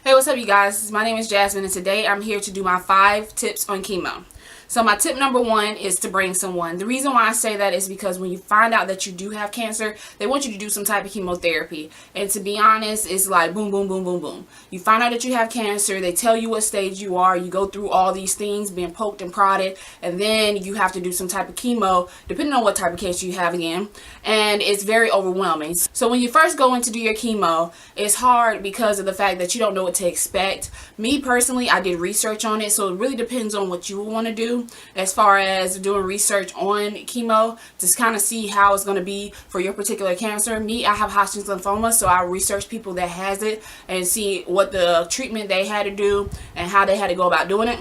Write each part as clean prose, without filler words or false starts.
Hey, what's up, you guys? My name is Jasmine, and today I'm here to do my 5 tips on chemo. So my tip number 1 is to bring someone. The reason why I say that is because when you find out that you do have cancer, they want you to do some type of chemotherapy. And to be honest, it's like boom, boom, boom, boom, boom. You find out that you have cancer, they tell you what stage you are, you go through all these things, being poked and prodded, and then you have to do some type of chemo, depending on what type of cancer you have again. And it's very overwhelming. So when you first go in to do your chemo, it's hard because of the fact that you don't know what to expect. Me personally, I did research on it, so it really depends on what you want to do as far as doing research on chemo to kind of see how it's going to be for your particular cancer. Me, I have Hodgkin's lymphoma, so I research people that has it and see what the treatment they had to do and how they had to go about doing it.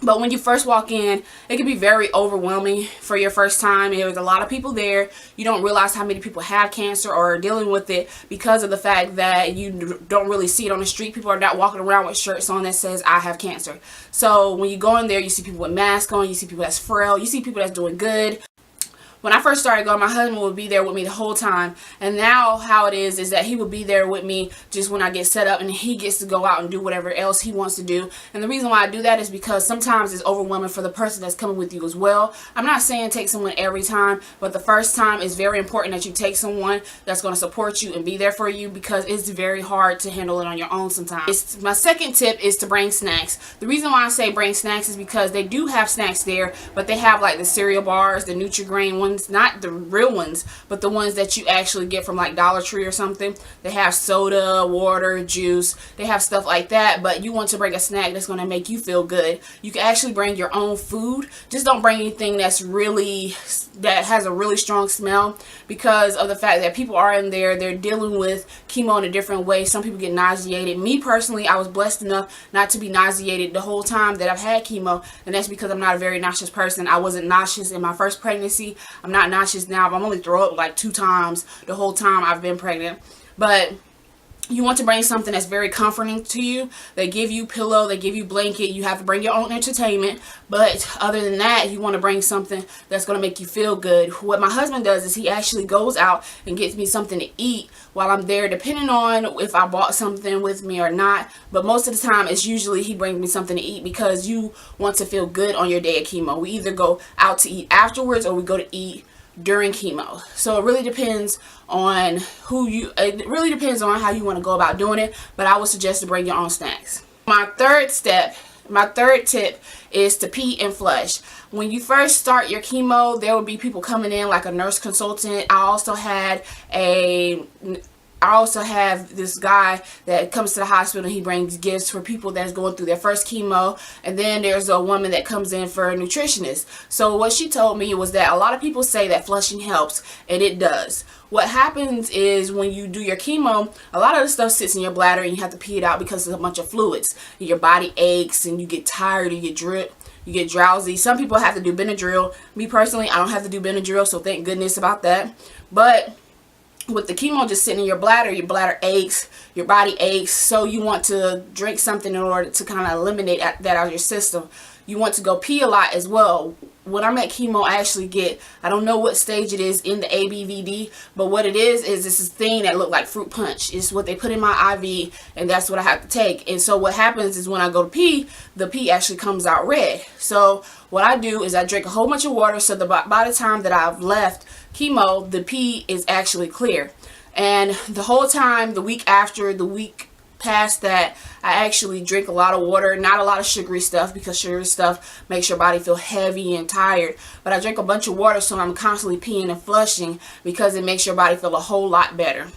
But when you first walk in, it can be very overwhelming for your first time. There's a lot of people there. You don't realize how many people have cancer or are dealing with it because of the fact that you don't really see it on the street. People are not walking around with shirts on that says, I have cancer. So when you go in there, you see people with masks on, you see people that's frail, you see people that's doing good. When I first started going, my husband would be there with me the whole time. And now how it is that he would be there with me just when I get set up, and he gets to go out and do whatever else he wants to do. And the reason why I do that is because sometimes it's overwhelming for the person that's coming with you as well. I'm not saying take someone every time, but the first time is very important that you take someone that's going to support you and be there for you, because it's very hard to handle it on your own sometimes. My second tip is to bring snacks. The reason why I say bring snacks is because they do have snacks there, but they have like the cereal bars, the Nutri-Grain ones, not the real ones, but the ones that you actually get from like Dollar Tree or something. They have soda, water, juice, they have stuff like that. But you want to bring a snack that's going to make you feel good. You can actually bring your own food. Just don't bring anything that has a really strong smell, because of the fact that people are in there, they're dealing with chemo in a different way. Some people get nauseated. Me personally, I was blessed enough not to be nauseated the whole time that I've had chemo, and that's because I'm not a very nauseous person. I wasn't nauseous in my first pregnancy. I'm not nauseous now, but I'm only throw up like 2 times the whole time I've been pregnant. But you want to bring something that's very comforting to you. They give you pillow, they give you blanket. You have to bring your own entertainment. But other than that, you want to bring something that's going to make you feel good. What my husband does is he actually goes out and gets me something to eat while I'm there, depending on if I bought something with me or not. But most of the time, it's usually he brings me something to eat, because you want to feel good on your day of chemo. We either go out to eat afterwards or we go to eat during chemo. So it really depends on it really depends on how you want to go about doing it, but I would suggest to bring your own snacks. My third tip is to pee and flush. When you first start your chemo, there will be people coming in like a nurse consultant. I also have this guy that comes to the hospital and he brings gifts for people that's going through their first chemo. And then there's a woman that comes in for a nutritionist. So what she told me was that a lot of people say that flushing helps, and it does. What happens is when you do your chemo, a lot of the stuff sits in your bladder and you have to pee it out because there's a bunch of fluids. Your body aches and you get tired and you get drowsy. Some people have to do Benadryl. Me personally, I don't have to do Benadryl, so thank goodness about that. But with the chemo just sitting in your bladder aches, your body aches, so you want to drink something in order to kind of eliminate that out of your system. You want to go pee a lot as well. When I'm at chemo, I actually get, I don't know what stage it is in the ABVD, but what it is this thing that look like fruit punch. It's what they put in my IV, and that's what I have to take. And so what happens is when I go to pee, the pee actually comes out red. So what I do is I drink a whole bunch of water, so by the time that I've left chemo, the pee is actually clear. And the whole time, the week after, the week past that, I actually drink a lot of water, not a lot of sugary stuff, because sugary stuff makes your body feel heavy and tired. But I drink a bunch of water, so I'm constantly peeing and flushing, because it makes your body feel a whole lot better.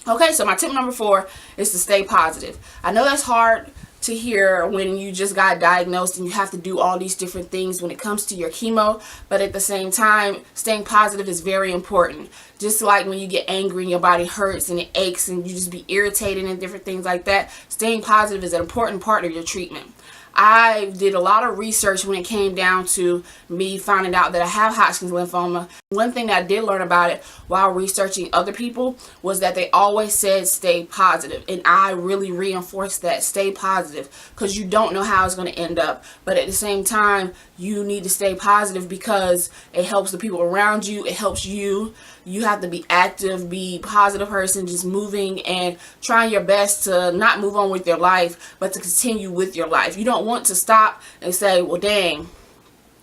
Okay, so my tip number 4 is to stay positive. I know that's hard to hear when you just got diagnosed and you have to do all these different things when it comes to your chemo, but at the same time, staying positive is very important. Just like when you get angry and your body hurts and it aches and you just be irritated and different things like that, staying positive is an important part of your treatment. I did a lot of research when it came down to me finding out that I have Hodgkin's lymphoma. One thing that I did learn about it while researching other people was that they always said stay positive, and I really reinforced that, stay positive, because you don't know how it's going to end up. But at the same time, you need to stay positive because it helps the people around you, it helps you. You have to be active, be a positive person, just moving and trying your best to not move on with your life, but to continue with your life. You don't want to stop and say, well, dang,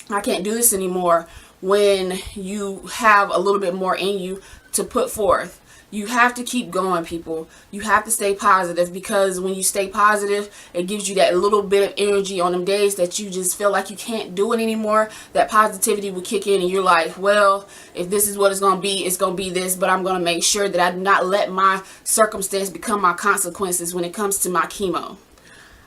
I can't do this anymore, when you have a little bit more in you to put forth. You have to keep going, people. You have to stay positive, because when you stay positive, it gives you that little bit of energy on them days that you just feel like you can't do it anymore. That positivity will kick in and you're like, well, if this is what it's going to be, it's going to be this, but I'm going to make sure that I do not let my circumstance become my consequences when it comes to my chemo.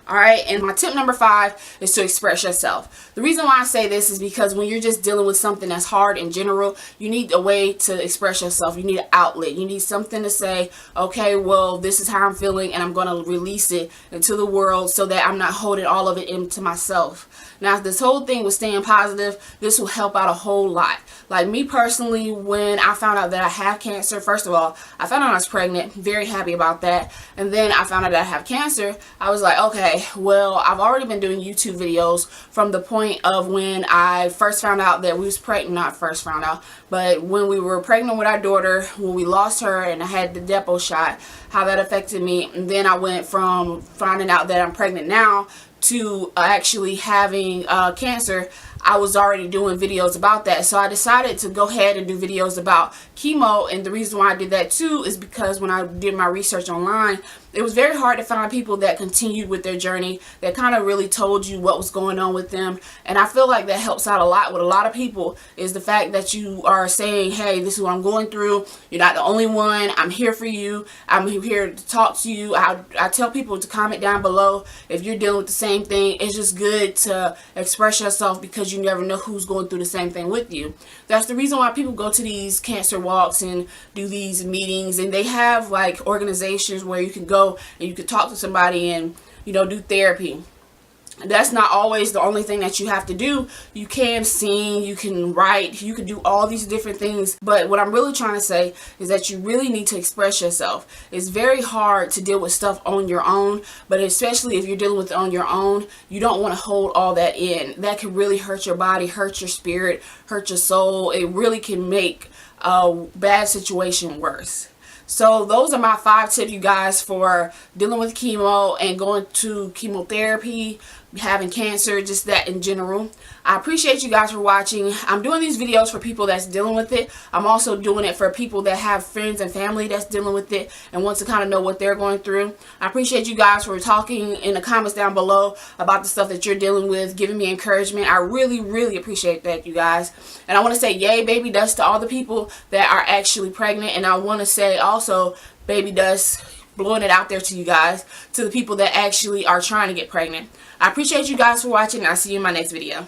Alright, and my tip number 5 is to express yourself. The reason why I say this is because when you're just dealing with something that's hard in general, you need a way to express yourself. You need an outlet. You need something to say, okay, well, this is how I'm feeling, and I'm going to release it into the world so that I'm not holding all of it into myself. Now, this whole thing with staying positive, this will help out a whole lot. Like me personally, when I found out that I have cancer, first of all, I found out I was pregnant, very happy about that. And then I found out that I have cancer. I was like, okay, well, I've already been doing YouTube videos from the point of when I first found out that we was pregnant, not first found out, but when we were pregnant with our daughter, when we lost her and I had the depot shot, how that affected me. And then I went from finding out that I'm pregnant now to actually having cancer. I was already doing videos about that, so I decided to go ahead and do videos about chemo. And the reason why I did that too is because when I did my research online, it was very hard to find people that continued with their journey, that kind of really told you what was going on with them. And I feel like that helps out a lot with a lot of people, is the fact that you are saying, hey, this is what I'm going through. You're not the only one. I'm here for you. I'm here to talk to you. I tell people to comment down below if you're dealing with the same thing. It's just good to express yourself, because you never know who's going through the same thing with you. That's the reason why people go to these cancer walks and do these meetings, and they have like organizations where you can go and you can talk to somebody and, you know, do therapy. That's not always the only thing that you have to do. You can sing, you can write, you can do all these different things. But what I'm really trying to say is that you really need to express yourself. It's very hard to deal with stuff on your own, but especially if you're dealing with it on your own, you don't want to hold all that in. That can really hurt your body, hurt your spirit, hurt your soul. It really can make a bad situation worse. So those are my 5 tips, you guys, for dealing with chemo and going to chemotherapy, having cancer, just that in general. I appreciate you guys for watching. I'm doing these videos for people that's dealing with it. I'm also doing it for people that have friends and family that's dealing with it and want to kind of know what they're going through. I appreciate you guys for talking in the comments down below about the stuff that you're dealing with, giving me encouragement. I really, really appreciate that, you guys. And I want to say yay, baby dust to all the people that are actually pregnant. And I want to say also baby dust, blowing it out there to you guys, to the people that actually are trying to get pregnant. I appreciate you guys for watching, and I'll see you in my next video.